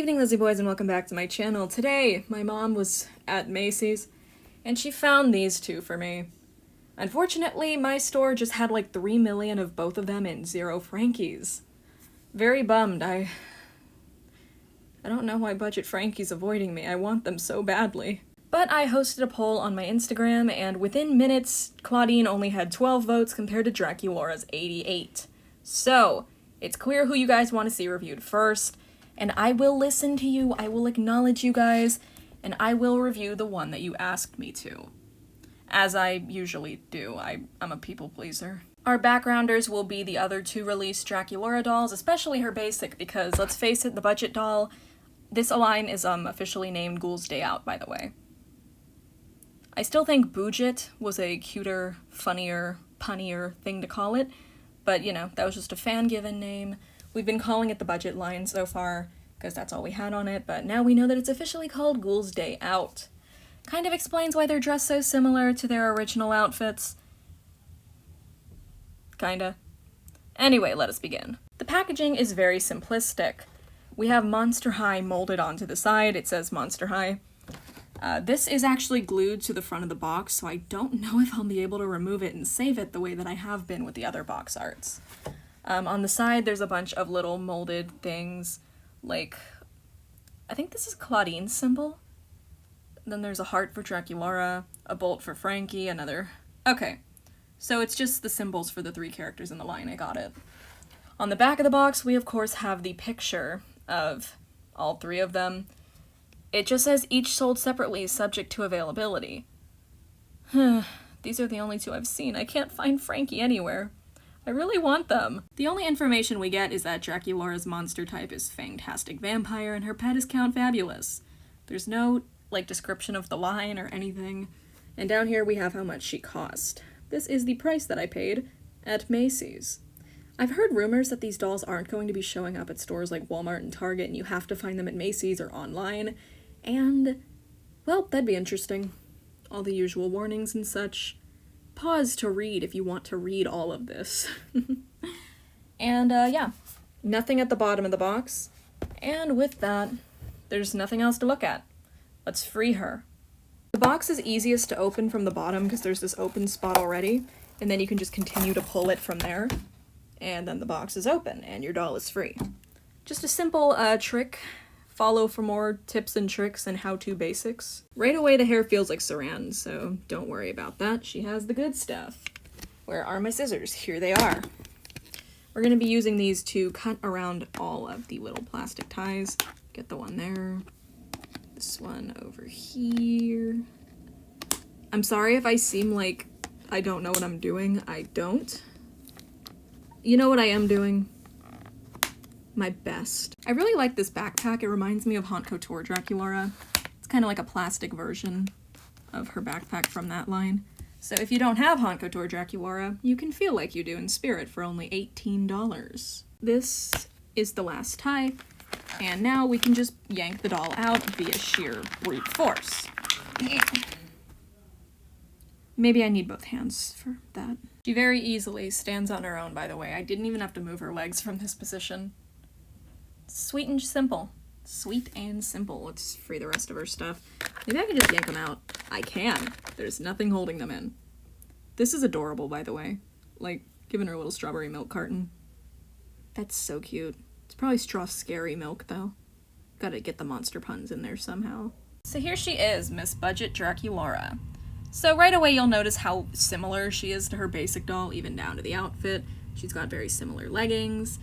evening, Lizzie boys, and welcome back to my channel. Today, my mom was at Macy's, and she found these two for me. Unfortunately, my store just had like 3 million of both of them and 0 Frankies. Very bummed. I don't know why Budget Frankie's avoiding me. I want them so badly. But I hosted a poll on my Instagram, and within minutes, Claudine only had 12 votes compared to Draculaura's 88. So, it's clear who you guys want to see reviewed first, and I will listen to you, I will acknowledge you guys, and I will review the one that you asked me to. As I usually do, I'm a people pleaser. Our backgrounders will be the other 2 released Draculaura dolls, especially her basic, because let's face it, the budget doll, this line is officially named Ghouls Day Out, by the way. I still think Budget was a cuter, funnier, punnier thing to call it, but you know, that was just a fan-given name. We've been calling it the budget line so far, because that's all we had on it, but now we know that it's officially called Ghouls Day Out. Kind of explains why they're dressed so similar to their original outfits. Kinda. Anyway, let us begin. The packaging is very simplistic. We have Monster High molded onto the side. It says Monster High. This is actually glued to the front of the box, so I don't know if I'll be able to remove it and save it the way that I have been with the other box arts. On the side, there's a bunch of little molded things, like, I think this is Claudine's symbol. Then there's a heart for Draculaura, a bolt for Frankie, another... Okay, so it's just the symbols for the 3 characters in the line, I got it. On the back of the box, we of course have the picture of all 3 of them. It just says each sold separately, subject to availability. These are the only 2 I've seen. I can't find Frankie anywhere. I really want them. The only information we get is that Draculaura's monster type is Fantastic Vampire and her pet is Count Fabulous. There's no, description of the line or anything. And down here we have how much she cost. This is the price that I paid at Macy's. I've heard rumors that these dolls aren't going to be showing up at stores like Walmart and Target and you have to find them at Macy's or online. And, well, that'd be interesting. All the usual warnings and such. Pause to read if you want to read all of this. And, yeah. Nothing at the bottom of the box. And with that, there's nothing else to look at. Let's free her. The box is easiest to open from the bottom because there's this open spot already, and then you can just continue to pull it from there, and then the box is open, and your doll is free. Just a simple, trick. Follow for more tips and tricks and how-to basics. Right away the hair feels like Saran, so don't worry about that. She has the good stuff. Where are my scissors? Here they are. We're gonna be using these to cut around all of the little plastic ties. Get the one there. This one over here. I'm sorry if I seem like I don't know what I'm doing. I don't. You know what I am doing? My best. I really like this backpack. It reminds me of Haute Couture Draculaura. It's kind of like a plastic version of her backpack from that line. So if you don't have Haute Couture Draculaura, you can feel like you do in spirit for only $18. This is the last tie, and now we can just yank the doll out via sheer brute force. Maybe I need both hands for that. She very easily stands on her own, by the way. I didn't even have to move her legs from this position. Sweet and simple. Sweet and simple. Let's free the rest of her stuff. Maybe I can just yank them out. I can. There's nothing holding them in. This is adorable, by the way. Like, giving her a little strawberry milk carton. That's so cute. It's probably straw scary milk, though. Gotta get the monster puns in there somehow. So here she is, Miss Budget Draculaura. So right away you'll notice how similar she is to her basic doll, even down to the outfit. She's got very similar leggings,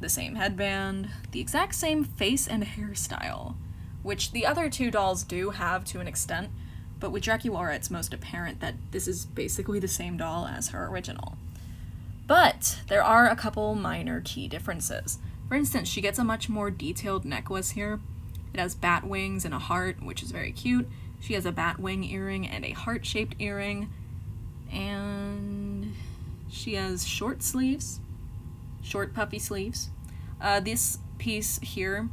the same headband, the exact same face and hairstyle, which the other 2 dolls do have to an extent, but with Draculaura it's most apparent that this is basically the same doll as her original. But there are a couple minor key differences. For instance, she gets a much more detailed necklace here. It has bat wings and a heart, which is very cute. She has a bat wing earring and a heart-shaped earring, and she has short sleeves. Short puffy sleeves. This piece here,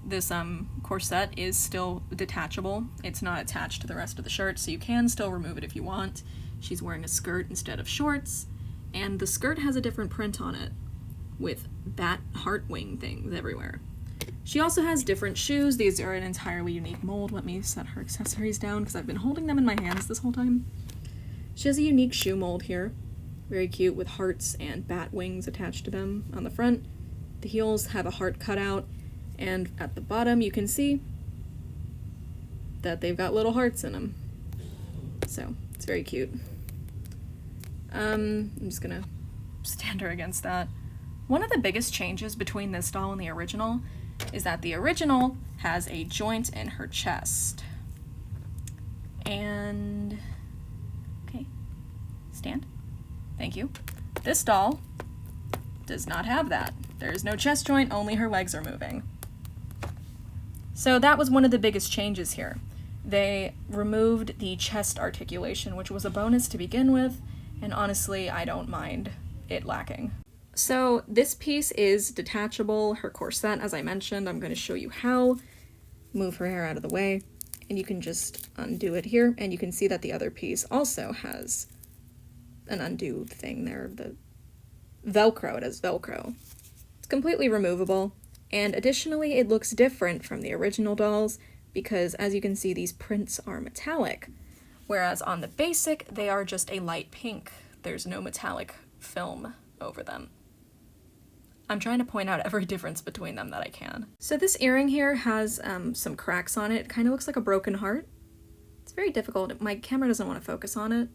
this corset, is still detachable. It's not attached to the rest of the shirt, so you can still remove it if you want. She's wearing a skirt instead of shorts, and the skirt has a different print on it with bat heart wing things everywhere. She also has different shoes. These are an entirely unique mold. Let me set her accessories down because I've been holding them in my hands this whole time. She has a unique shoe mold here. Very cute with hearts and bat wings attached to them on the front. The heels have a heart cutout, and at the bottom you can see that they've got little hearts in them. So, it's very cute. I'm just gonna stand her against that. One of the biggest changes between this doll and the original is that the original has a joint in her chest. And, okay, stand. Thank you. This doll does not have that. There is no chest joint, only her legs are moving. So that was one of the biggest changes here. They removed the chest articulation, which was a bonus to begin with, and honestly, I don't mind it lacking. So this piece is detachable, her corset, as I mentioned. I'm going to show you how. Move her hair out of the way, and you can just undo it here, and you can see that the other piece also has an undo thing there, the Velcro, it has Velcro. It's completely removable, and additionally it looks different from the original dolls because, as you can see, these prints are metallic, whereas on the basic they are just a light pink. There's no metallic film over them. I'm trying to point out every difference between them that I can. So this earring here has some cracks on it. It kind of looks like a broken heart. It's very difficult. My camera doesn't want to focus on it.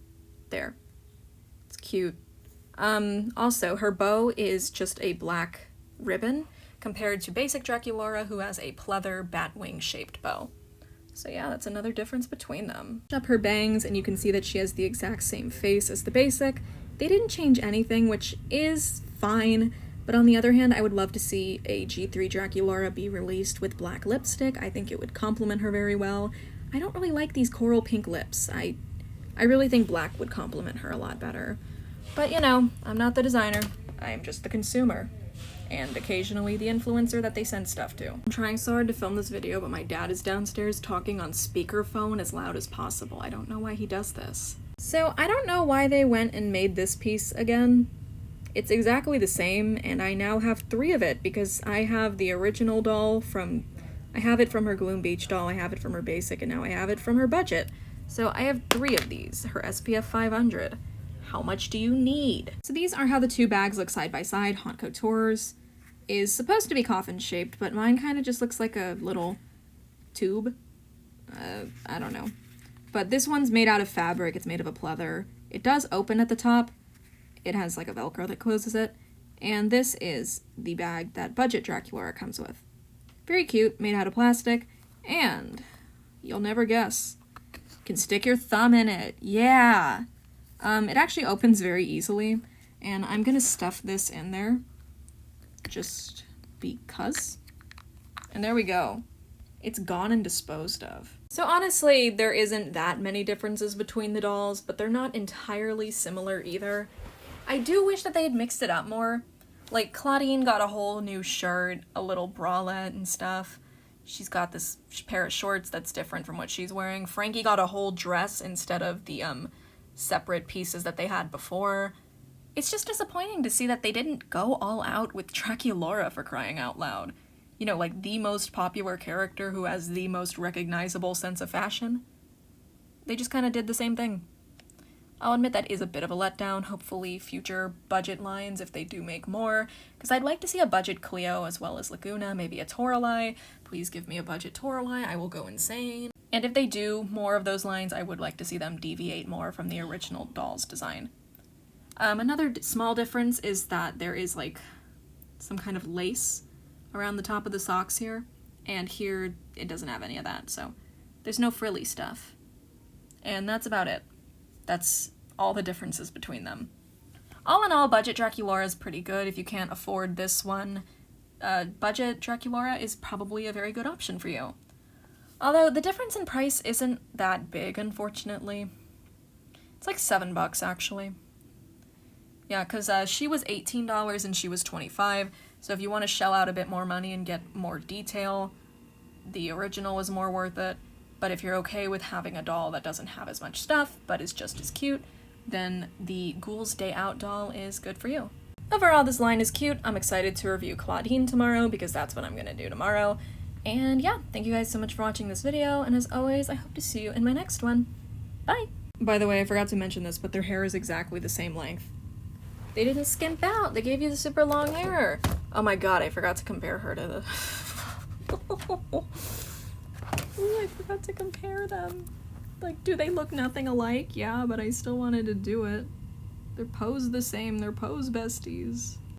There. It's cute. Also, her bow is just a black ribbon compared to basic Draculaura, who has a pleather batwing shaped bow. So yeah, that's another difference between them. Up her bangs, and you can see that she has the exact same face as the basic. They didn't change anything, which is fine. But on the other hand, I would love to see a G3 Draculaura be released with black lipstick. I think it would complement her very well. I don't really like these coral pink lips. I really think black would complement her a lot better. But you know, I'm not the designer. I am just the consumer. And occasionally the influencer that they send stuff to. I'm trying so hard to film this video, but my dad is downstairs talking on speakerphone as loud as possible. I don't know why he does this. So I don't know why they went and made this piece again. It's exactly the same, and I now have 3 of it because I have the original doll I have it from her Gloom Beach doll, I have it from her basic, and now I have it from her budget. So I have 3 of these, her SPF 500. How much do you need? So these are how the 2 bags look side by side. Haute Couture's is supposed to be coffin shaped, but mine kind of just looks like a little tube. I don't know. But this one's made out of fabric, it's made of a pleather. It does open at the top. It has like a Velcro that closes it. And this is the bag that budget Draculaura comes with. Very cute, made out of plastic, and you'll never guess, you can stick your thumb in it. Yeah! It actually opens very easily, and I'm gonna stuff this in there just because. And there we go. It's gone and disposed of. So honestly, there isn't that many differences between the dolls, but they're not entirely similar either. I do wish that they had mixed it up more. Like, Claudine got a whole new shirt, a little bralette and stuff. She's got this pair of shorts that's different from what she's wearing. Frankie got a whole dress instead of the separate pieces that they had before. It's just disappointing to see that they didn't go all out with Draculaura, for crying out loud. You know, like the most popular character who has the most recognizable sense of fashion. They just kind of did the same thing. I'll admit that is a bit of a letdown. Hopefully future budget lines, if they do make more, because I'd like to see a budget Cleo as well as Laguna, maybe a Toralei. Please give me a budget Toralei, I will go insane. And if they do more of those lines, I would like to see them deviate more from the original doll's design. Another small difference is that there is like some kind of lace around the top of the socks here, and here it doesn't have any of that, so there's no frilly stuff. And that's about it. That's all the differences between them. All in all, budget Draculaura is pretty good. If you can't afford this one, budget Draculaura is probably a very good option for you. Although the difference in price isn't that big, unfortunately. It's like $7 actually. Yeah, because she was $18 and she was $25, so if you want to shell out a bit more money and get more detail, the original is more worth it. But if you're okay with having a doll that doesn't have as much stuff, but is just as cute, then the Ghouls Day Out doll is good for you. Overall, this line is cute. I'm excited to review Claudine tomorrow because that's what I'm gonna do tomorrow. And yeah, thank you guys so much for watching this video, and as always, I hope to see you in my next one. Bye! By the way, I forgot to mention this, but their hair is exactly the same length. They didn't skimp out, they gave you the super long hair! Oh my god, I forgot to compare her to the... Ooh, I forgot to compare them. Like, do they look nothing alike? Yeah, but I still wanted to do it. They're pose the same, they're pose besties.